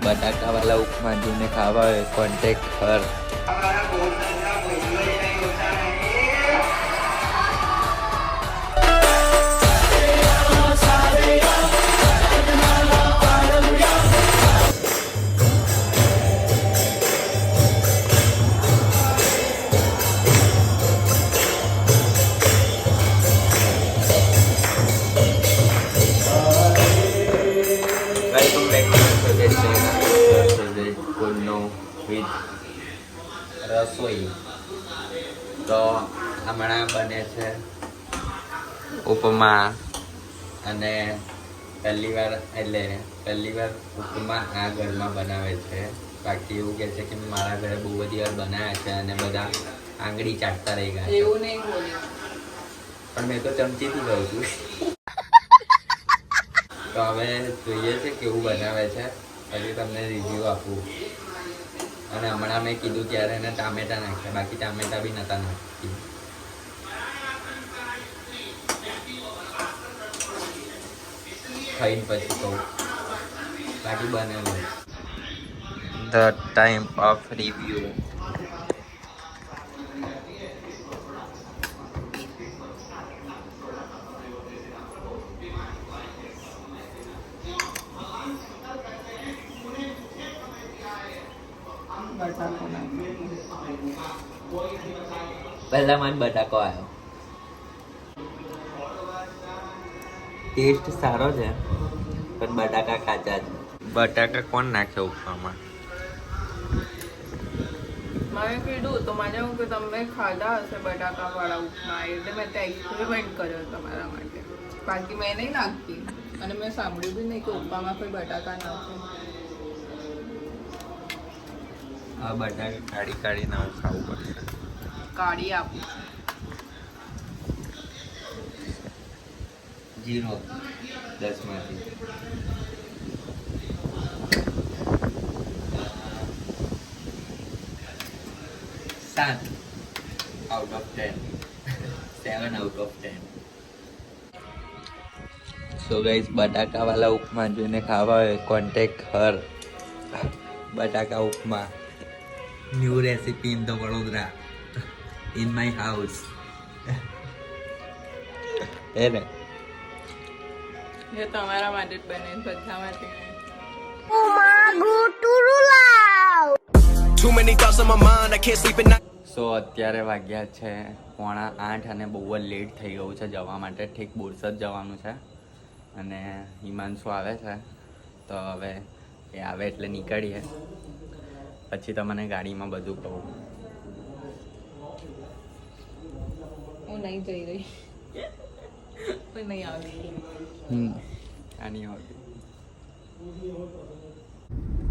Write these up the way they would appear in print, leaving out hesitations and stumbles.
બટાકા વાળા ઉપમા જેને ખાવા હોય કોન્ટેક્ટ કર. રસોઈ તો હમણાં બને છે ઉપમા અને પહેલી વાર ઉપમા આ ઘરમાં બનાવે છે. બાકી એવું કહે છે કે મારા ઘરે બહુ બધી વાર બનાવ્યા છે અને બધા આંગળી ચાટતા રહી ગયા. એવું નહીં બોલ્યું પણ મેં તો ચમચીથી કહું છું. તો હવે જોઈએ છે કેવું બનાવે છે, પછી તમને રિવ્યુ આપું. અને હમણાં મેં કીધું ત્યારે એને ટામેટા નાખ્યા, બાકી ટામેટા બી નતા નાખી. ખાઈને પછી કહું બાકી બનેલું. The time of review. પહેલા મને બટાકો આવ્યો. ટેસ્ટ સારો છે પણ બટાકા કાચા છે. બટાકા કોણ નાખે ઉપમામાં? મેં કીધું તો મને એવું કે તમે ખાધા હશે બટાકા વાળા ઉપમા એટલે મેં ત્યાં એક્સપેરિમેન્ટ કર્યો તમારા માટે. બાકી મેં નહીં નાખતી અને મેં સાંભળ્યું બી નહીં કે ઉપમામાં કોઈ બટાકા નાખે. આ બટાકા કાઢીને ખાવું પડશે. કાઢી આપું 0 10 માંથી. 7 out of 10. 7 out of 10. So guys, બટાકા વાળા ઉપમા જોઈને ખાવા હોય કોન્ટેક્ટ કર. બટાકા upma new recipe in the Vadodara, in my house. એ ને એ તમારા માટે જ બને, બધા માટે. સો અત્યારે વાગ્યા છે 7:45 અને બહુ જ લેટ થઈ ગયું છે જવા માટે. ઠીક બોરસદ જવાનું છે અને હિમાંશુ આવે છે તો હવે એ આવે એટલે નીકળીએ. પછી તમને ગાડીમાં બધું કહું. હું નહીં જઈ રહી, હું નહીં આવી. આની આવતી.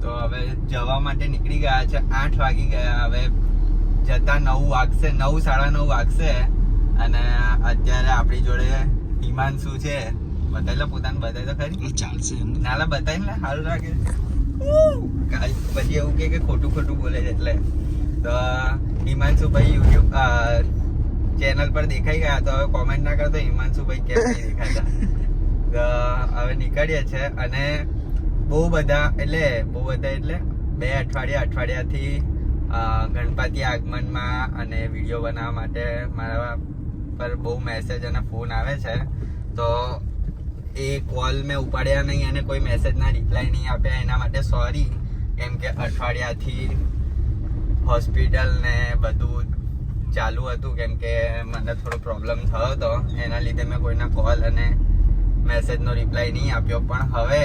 તો હવે જવા માટે નીકળી ગયા છે. 8 વાગી ગયા. હવે જતા 9 વાગશે, 9 સાડા 9 વાગશે. અને અત્યારે આપણી જોડે હિમાંશુ છે. બતાવી લો પોતાને, બતાવી તો ખરી. ચાલશે નાલા બતાવી ને, સારું લાગે. પછી એવું કે ખોટું બોલે છે એટલે. તો હિમાંશુ ભાઈ યુટ્યુબ ચેનલ પર દેખાઈ ગયા. તો હવે કોમેન્ટ ના કરતો હિમાંશુ ભાઈ કેમ નહીં દેખાતા. તો હવે નીકળીએ છે અને બહુ બધા એટલે 2 અઠવાડિયાથી ગણપતિ આગમનમાં અને વિડીયો બનાવવા માટે મારા પર બહુ મેસેજ અને ફોન આવે છે. તો એ કોલ મેં ઉપાડ્યા નહીં અને કોઈ મેસેજના રિપ્લાય નહીં આપ્યા. એના માટે સોરી. કેમ કે અઠવાડિયાથી હોસ્પિટલ ને બધું ચાલુ હતું. કેમ કે મને થોડો પ્રોબ્લેમ થયો હતો, એના લીધે મેં કોઈના કોલ અને મેસેજનો રિપ્લાય નહીં આપ્યો. પણ હવે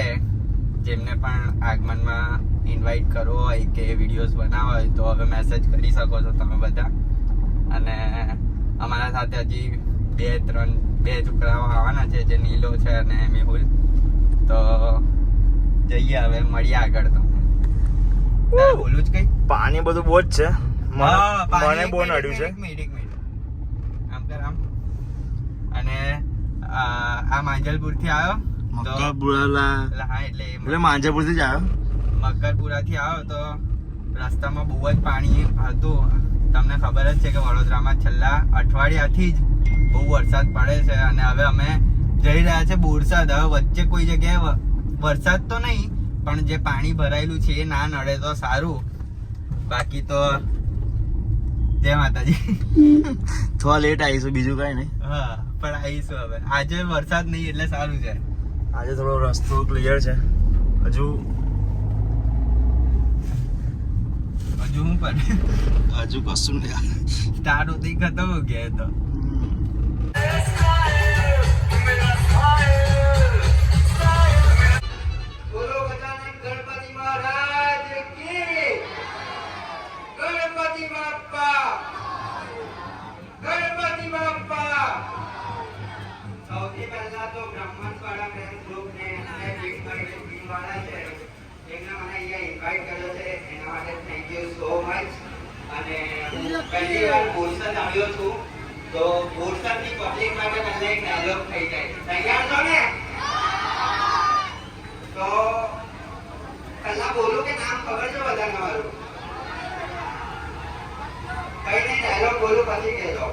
જેમને પણ આગમનમાં ઇન્વાઇટ કરવો હોય કે વિડીયોઝ બનાવવા હોય તો હવે મેસેજ કરી શકો છો તમે બધા. અને અમારા સાથે હજી 2 છોકરાઓ આવવાના છે, જે નીલો છે અને મેહુલ. તો જઈએ હવે, મળીએ આગળ. તમને બોલું જ કઈ પાણી બધું બહુ જ છે. મને બહુ નડ્યું છે. એક મિનિટ આમ કર આમ. અને આ માંજલપુર થી આવ્યો માંજલપુર થી જ આવ્યો. મકરપુરા થી આવ્યો તો રસ્તામાં બહુ જ પાણી હતું. તમને ખબર જ છે કે વડોદરામાં છેલ્લા અઠવાડિયાથી જ બહુ વરસાદ પડે છે. અને હવે અમે જઈ રહ્યા છે બોરસદ. હવે વચ્ચે કોઈ જગ્યાએ વરસાદ તો નહીં પણ જે પાણી ભરાયેલું છે એ ના નડે તો સારું, બાકી તો જય માતાજી. થોડા લેટ આવીશું, બીજું કઈ નહીં. હા પણ આવીશું હવે. આજે વરસાદ નહીં એટલે સારું છે. આજે થોડો રસ્તો ક્લિયર છે. હજુ હું પણ હજુ કશું નહીં. સ્ટાર્ટ હોતી ખતમ હો ગયા તો. બોલો ગજાનન ગણપતિ મહારાજ કી. ગણપતિ બાપ્પા, ગણપતિ બાપ્પા. સૌથી પહેલા તો બ્રાહ્મણ વાળા ફ્રેન્ડ ગ્રુપને અને બિગ માઇન્ડ ટીમ વાળા છે એમને મને અહીંયા ઇન્વાઇટ કર્યો છે, એના માટે થેન્ક યુ સો મચ. અને હું પહેલી વાર બોરસદ આવ્યો છું, તો બોરસદની પબ્લિક માટે મને એક ડાયલોગ થઈ જાય. તૈયાર છો ને? તો પહેલા બોલું કે નામ ખબર છે બધાને મારું? કઈ નહીં, ડાયલોગ બોલું પછી કહેજો.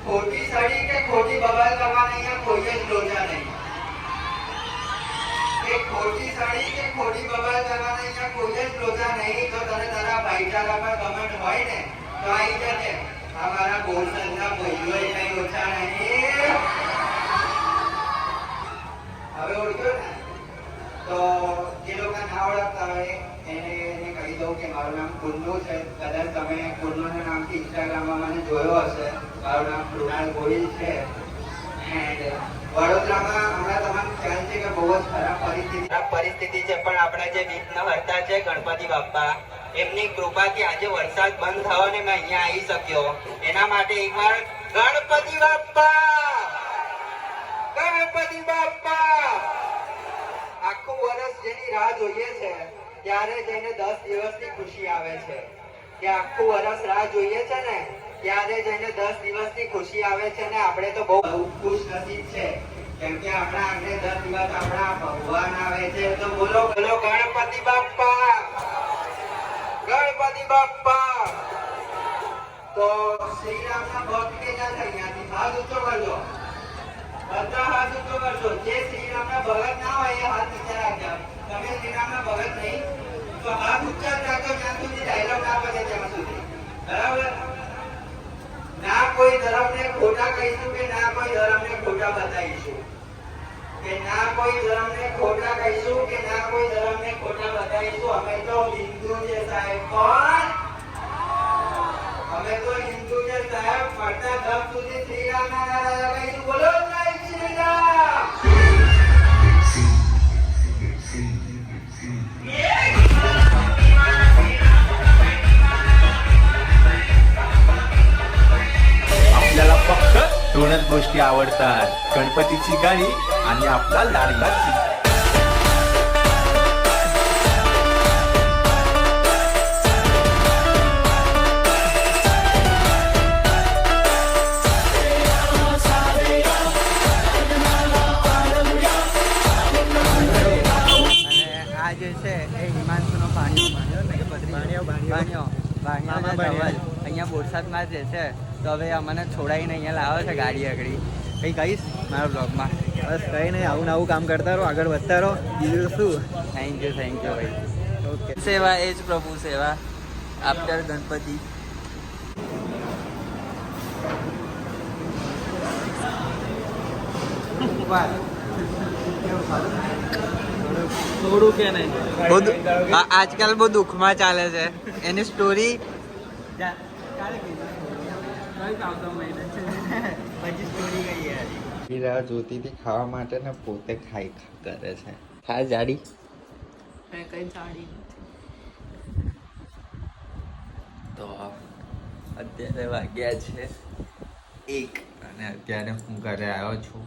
ખોટી સડી કે ખોટી બબાલ કરવાના અહીંયા કોઈ જ લોચા નહીં. કે ખોટી સડી કે ખોટી બબાલ કરવાના અહીંયા કોઈ જ લોચા નહીં. તો તને તારા ભાઈચારા પર કમેન્ટ હોય ને તો આવી જશે. અમારા બોરસદના ભાઈઓ કઈ ઓછા નહીં. હવે ઓળખ્યો ને? તો જે લોકો ના ઓળખતા હોય એને કહી દઉં કે મારું નામ કુન્નુ છે. કદાચ તમે કુન્નુના નામથી ઇન્સ્ટાગ્રામમાં મને જોયો હશે. મારું નામ કૃણાલ ગોહિલ છે. એન્ડ વડોદરામાં હમણાં તમને ખ્યાલ છે કે બહુ જ ખરાબ પરિસ્થિતિ છે, પણ આપણા જે વિઘ્નહર્તા છે ગણપતિ બાપ્પા, એમની કૃપાથી આજે વરસાદ બંધ થયો ને મેં અહીંયા આવી શક્યો. એના માટે એકવાર ગણપતિ બાપ્પા, ગણપતિ બાપ્પા. આખું વર્ષ જેની રાહ જોઈએ છે ત્યારે જઈને 10 દિવસની ખુશી આવે છે. કે આખું વર્ષ રાહ જોઈએ છે ને ત્યારે જઈને 10 દિવસની ખુશી આવે છે. ને આપણે તો બહુ ખુશ નસીબ છે, કેમ કે આપણા આંગણે 10 દિવસ આપણા ભગવાન આવે છે. તો બોલો બોલો ગણપતિ બાપ્પા, ગણપતિ બાપ્પા. તો શ્રી રામના ભક્ત કેટલા છે અહીંયાથી? હાથ ઊંચો કરજો, બધા હાથ ઊંચો કરજો. જે શ્રી રામના ભગત ના હોય એ હાથ નીચે રાખજો. તમે શ્રી રામના ભગત નહીં તો હાથ ઊંચા જ રાખજો જ્યાં સુધી ડાયલોગ ના પતે ત્યાં સુધી. બરાબર? ના કોઈ ધર્મને ખોટા કહીશું કે ના કોઈ ધર્મને ખોટા બતાવીશું. કે ના કોઈ ધર્મને ખોટા કહીશું કે ના કોઈ ધર્મને ખોટા બતાવીશું. અમે તો હિન્દુ છે સાહેબ. કોણ? અમે તો હિન્દુ છે સાહેબ. મળતા ધર્મ સુધી શ્રી રામના નારા લગાવીશું. બોલો જય શ્રી રામ. आपल्याला फक्त दोनच गोष्टी आवडतात, गणपतीची गाणी आणि आपला लाडका चिमणा. આ જે છે એ હિમાંશુનો ભાણિયો અહીંયા બોરસદમાં જ છે. તો હવે અમને છોડાઈને અહીંયા લાવે છે ગાડી આગળ. કંઈ કહીશ મારા બ્લોગમાં? બસ કઈ નહીં, આવું ને આવું કામ કરતા રહો, આગળ વધતા રહો, બીજું શું. થેન્ક યુ ભાઈ. ઓકે, સેવા એ જ પ્રભુ સેવા. આફ્ટર ગણપતિ. થોડું કે નહીં, આજકાલ બહુ દુઃખમાં ચાલે છે. એની સ્ટોરી રાહ જોતી હતી ખાવા માટે ને પોતે ખાઈ કરે છે. ખાય જાડી. મેં કઈ જાડી તો અત્યારે વાગ્યા છે 1 અને અત્યારે હું ઘરે આવ્યો છું.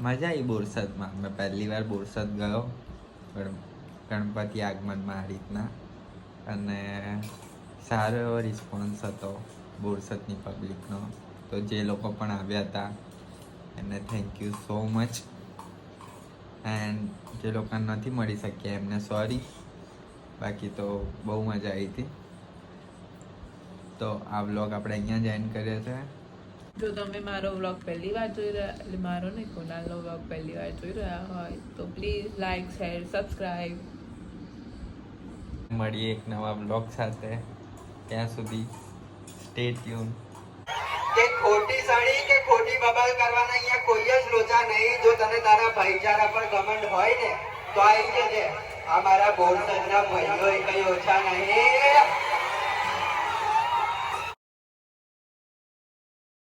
મજા આવી બોરસદમાં. મેં પહેલી વાર બોરસદ ગયો ગણપતિ આગમનમાં આ રીતના, અને સારો એવો રિસ્પોન્સ હતો બોરસદની પબ્લિકનો. તો જે લોકો પણ આવ્યા હતા એમને thank you so much. And જે લોકો નથી મળી શક્યા એમને સોરી. બાકી તો બહુ મજા આવી હતી. તો આ વ્લોગ આપણે અહીંયા જ એન્ડ કર્યો છે. જો તમે મારો વ્લોગ પહેલી વાર જોઈ રહ્યા એટલે મારો નહીં કોનાલનો વ્લોગ પહેલી વાર જોઈ રહ્યા હોય તો પ્લીઝ લાઈક શેર સબસ્ક્રાઈબ. મળીએ એક નવા બ્લોગ સાથે. ત્યાં સુધી સ્ટે ટ્યુન. કે ખોટી સાડી કે ખોટી બબાલ કરવાના અહીંયા કોઈ જ લોચા નહીં. જો તને તારા ભાઈચારા પર ઘમંડ હોય ને તો આવી જજે. આ મારા બોરસદના ભાઈઓ કઈ ઓછા નહીં.